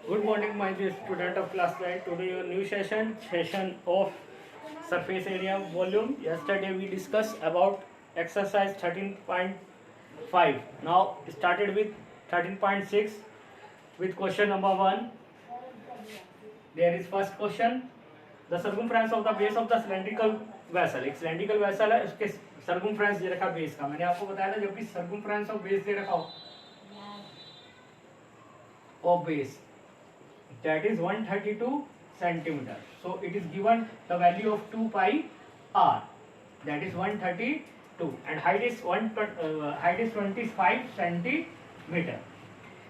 Good morning, my dear student of class 9. Today your new session of surface area volume. Yesterday we discussed about exercise 13.5. Now started with 13.6 with question number 1. There is first question. The circumference of the base of the cylindrical vessel. एक cylindrical vessel है, उसके circumference दे रखा base का. मैंने आपको बताया था जब भी circumference of base दे रखा हो of base, that is 132 centimeter. So it is given the value of 2 pi r, that is 132, and height is 25 centimeter.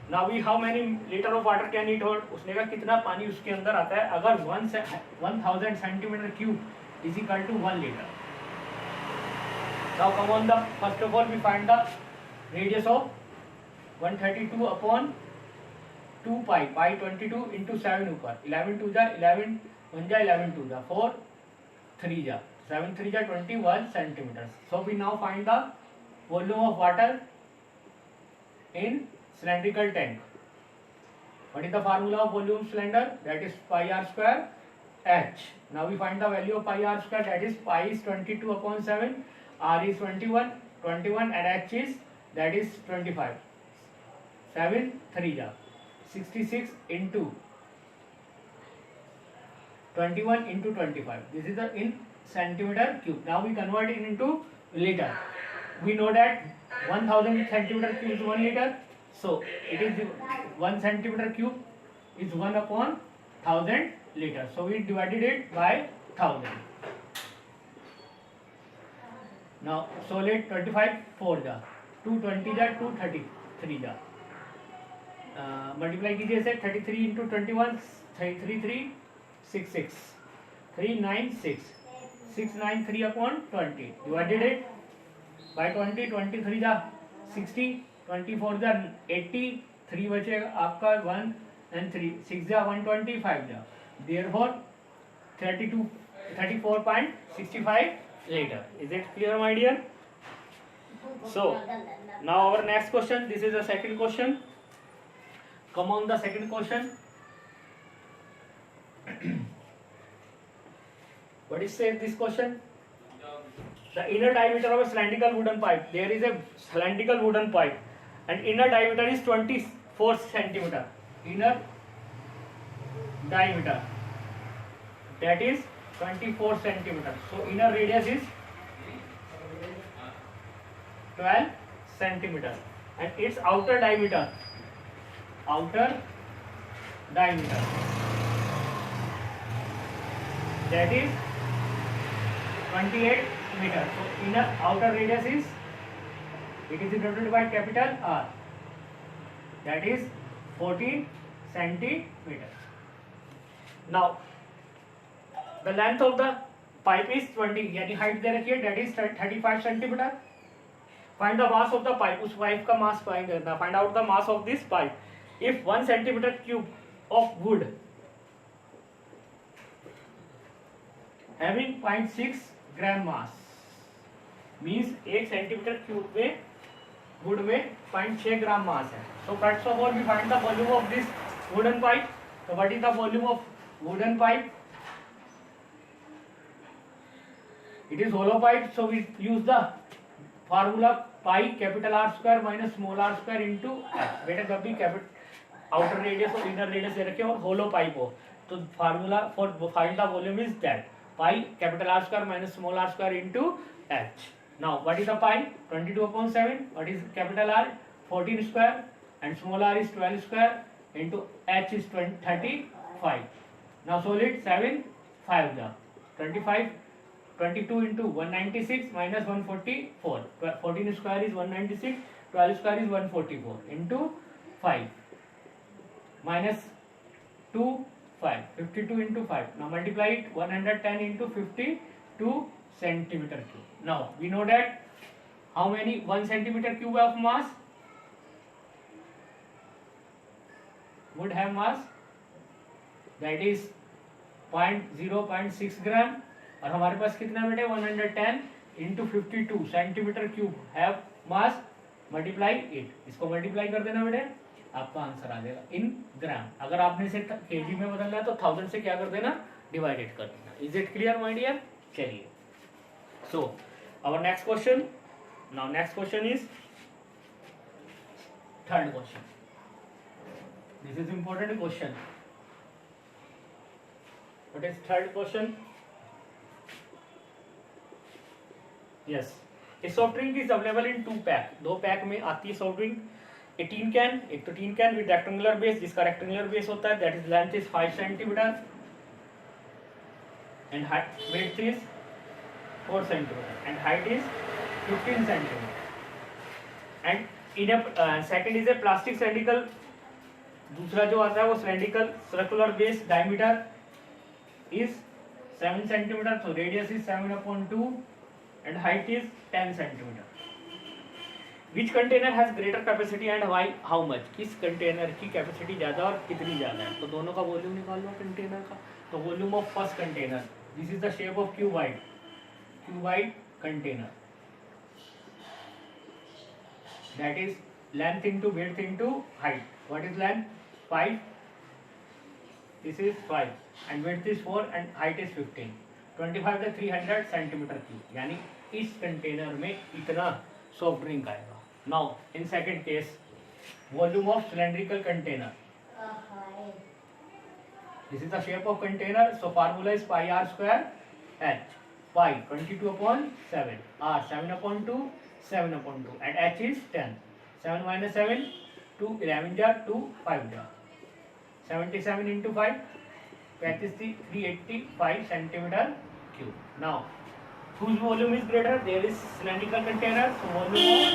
Now we how many liter of water can it hold? उसने कहा कितना पानी उसके अंदर आता है अगर 1000 centimeter cube is equal to 1 liter. Now come on, the first of all we find the radius of 132 upon 2 pi, pi 22 into 7 ऊपर 11 2 जा 11 1 जा 11 2 जा 4 3 जा 7 3 जा 21 centimeters. So we now find the volume of water in cylindrical tank. What is the formula of volume cylinder? That is pi r square h. Now we find the value of pi r square, that is pi is 22 upon 7, r is 21 and h is that is 25. 7 3 जा 66 into 21 into 25. This is the in centimeter cube. Now we convert it into liter. We know that 1000 centimeter cube is 1 liter. So it is 1 centimeter cube is 1 upon 1000 liter. So we divided it by 1000. Now solid 25 4 जा 220 जा 233 जा multiply कीजिए इसे 33 into 21 3366 396 693 upon 20 divided it by 20 23 जा 60 24 जा 80 3 बचेगा आपका 1 and 3 6 जा 125 जा therefore 34.65 litre. Is it clear, my dear? So now our next question, this is the second question. Come on, the second question. What is said this question? The inner diameter of a cylindrical wooden pipe. There is a cylindrical wooden pipe and inner diameter is 24 centimeter. Inner diameter, that is 24 centimeter. So inner radius is 12 centimeter and its outer diameter that is 28 meter. So inner outer radius is, it is denoted by capital R, that is 14 centimeter. Now the length of the pipe is 20, यानी height दे रखी है, that is 35 centimeter. Find the mass of the pipe. उस pipe का mass find करना. Find out the mass of this pipe. If 1 centimeter cube of wood having 0.6 gram mass means 1 centimeter cube में wood में 0.6 gram mass है. So first of all we find the volume of this wooden pipe. So what is the volume of wooden pipe? It is hollow pipe, so we use the formula pi capital R square minus small r square into h. बेटा जब भी outer radius और inner radius दे रखे और hollow pipe हो तो formula for find the volume is that pi capital R square minus small r square into h. Now what is the pi? 22 upon 7. What is capital R? 14 square and small r is 12 square into h is 35. Now solid 7 5 जा 25 22 into 196 minus 144. 14 square is 196, 12 square is 144 into 5 minus 2 5 52 into 5. Now multiply it 110 into 52 centimeter cube. Now we know that how many 1 centimeter cube of mass would have mass, that is 0.6 gram. और हमारे पास कितना बेटे 110 into 52 centimetre cube have mass multiply 8. इसको multiply कर देना बेटे आपका answer आ जाएगा इन ग्राम। अगर आपने इसे केजी में बदलना है तो 1000 से क्या कर देना, डिवाइडेड कर देना। Is it clear my dear? चलिए, so our next question, now next question is third question. This is important question. What is third question? Yes, a soft drink is available in 2 pack. 2 pack में आती है soft drink. A tin can, एक तो tin can with rectangular base, जिसका rectangular base होता है, that is length is 5 centimetre and width is 4 centimeter and height is 15 centimeter. And in a second is a plastic cylindrical. दूसरा जो आता है वो cylindrical circular base diameter is 7 centimeter. So radius is 7/2 and height is 10 centimeter. Which container has greater capacity and why? How much? किस container की capacity ज़्यादा और कितनी ज़्यादा है? तो दोनों का वॉल्यूम निकाल लो कंटेनर का. तो volume of first container, this is the shape of cuboid container, that is length into width into height. What is length? 5, this is 5 and width is 4 and height is 15. 25 to 300 centimetre cube, यानी इस container में इतना soft drink आएगा. Now in second case, volume of cylindrical container, this is the shape of container. So formula is pi r square h. Pi 22/7, r 7/2, 7/2 and h is 10. 7 minus 7, 2 11 jar 2 5 jar, 77 into 5, 385 centimeter cube. Now, whose volume is greater? There is cylindrical container, so volume of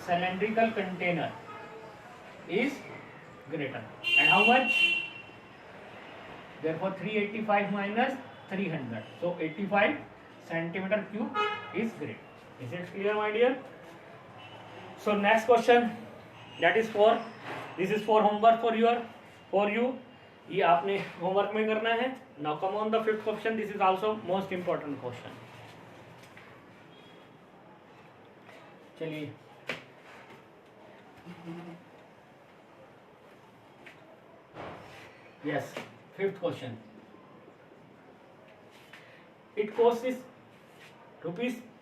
cylindrical container is greater. And how much? Therefore, 385 minus 300, so 85 centimeter cube is greater. Is it clear, my dear? So next question, that is for, this is for homework for you. ये आपने homework में करना है. Now come on the fifth question. This is also most important question. चलिए, yes, fifth question. It cost is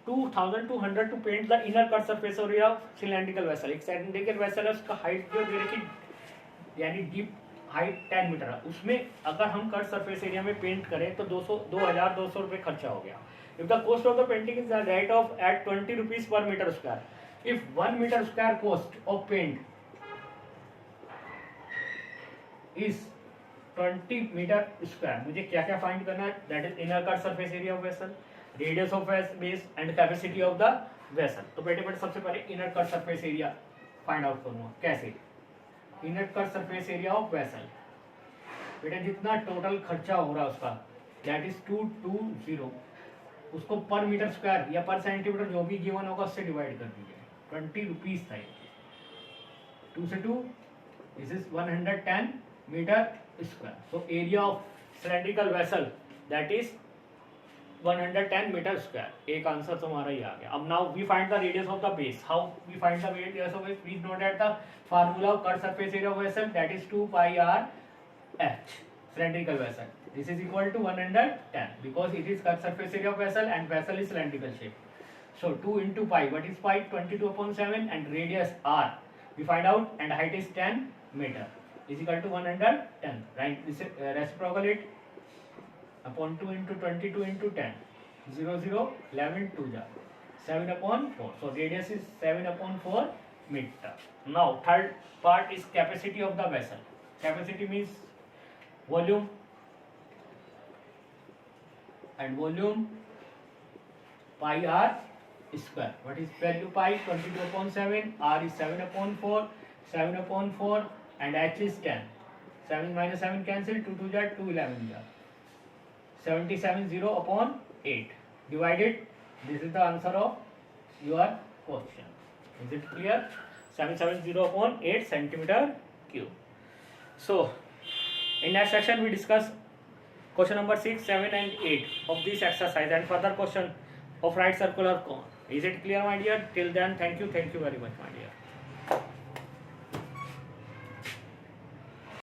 ₹2,200 to paint the inner cut surface area of cylindrical vessel. एक cylindrical vessel है, उसका height जो दे रखी, यानी deep height 10 metre है, उसमें अगर हम कट सरफेस एरिया में पेंट करें तो 2,200 रुपये खर्चा हो गया. If the cost of the painting is the rate of at 20 rupees per metre square. If 1 metre square cost of paint is 20 metre square, मुझे क्या क्या फाइंड करना है? That is inner cut surface area of vessel, radius of base and capacity of the vessel. तो बेटे सबसे पहले inner cut surface area find out करूंगा. कैसे? Inner cut surface area of vessel, बेटा जितना टोटल खर्चा हो रहा है उसका, दैट इज 220, उसको पर मीटर स्क्वायर या पर सेंटीमीटर जो भी गिवन होगा उससे डिवाइड कर दीजिए. 20 रुपीज था ये. 2 से 2, this is 110 metre square. So area of cylindrical vessel that is 110 metre square. एक आंसर तुम्हारा ही आ गया. अब now we find the radius of the base. How we find the radius of base? Please note that the formula of cut surface area of vessel, that is 2 pi r h, cylindrical vessel. This is equal to 110 because it is cut surface area of vessel and vessel is cylindrical shape. So 2 into pi, what is pi? 22/7 and radius r we find out, and height is 10 meter, is equal to 110. Right? This reciprocal it upon 2 into 22 into 10, 0 0 11 2 ja 7/4. So radius is 7/4 meter. Now third part is capacity of the vessel. Capacity means volume, and volume pi r square. What is value pi? 22/7, r is 7/4, 7/4 and h is 10. 7 minus 7 cancel, 2 2 ja 2 11 ja 77/8 divided. This is the answer of your question. Is it clear? 770/8 centimeter cube. So in next section we discuss question number 6, 7 and 8 of this exercise and further question of right circular cone. Is it clear, my dear? Till then, thank you very much, my dear.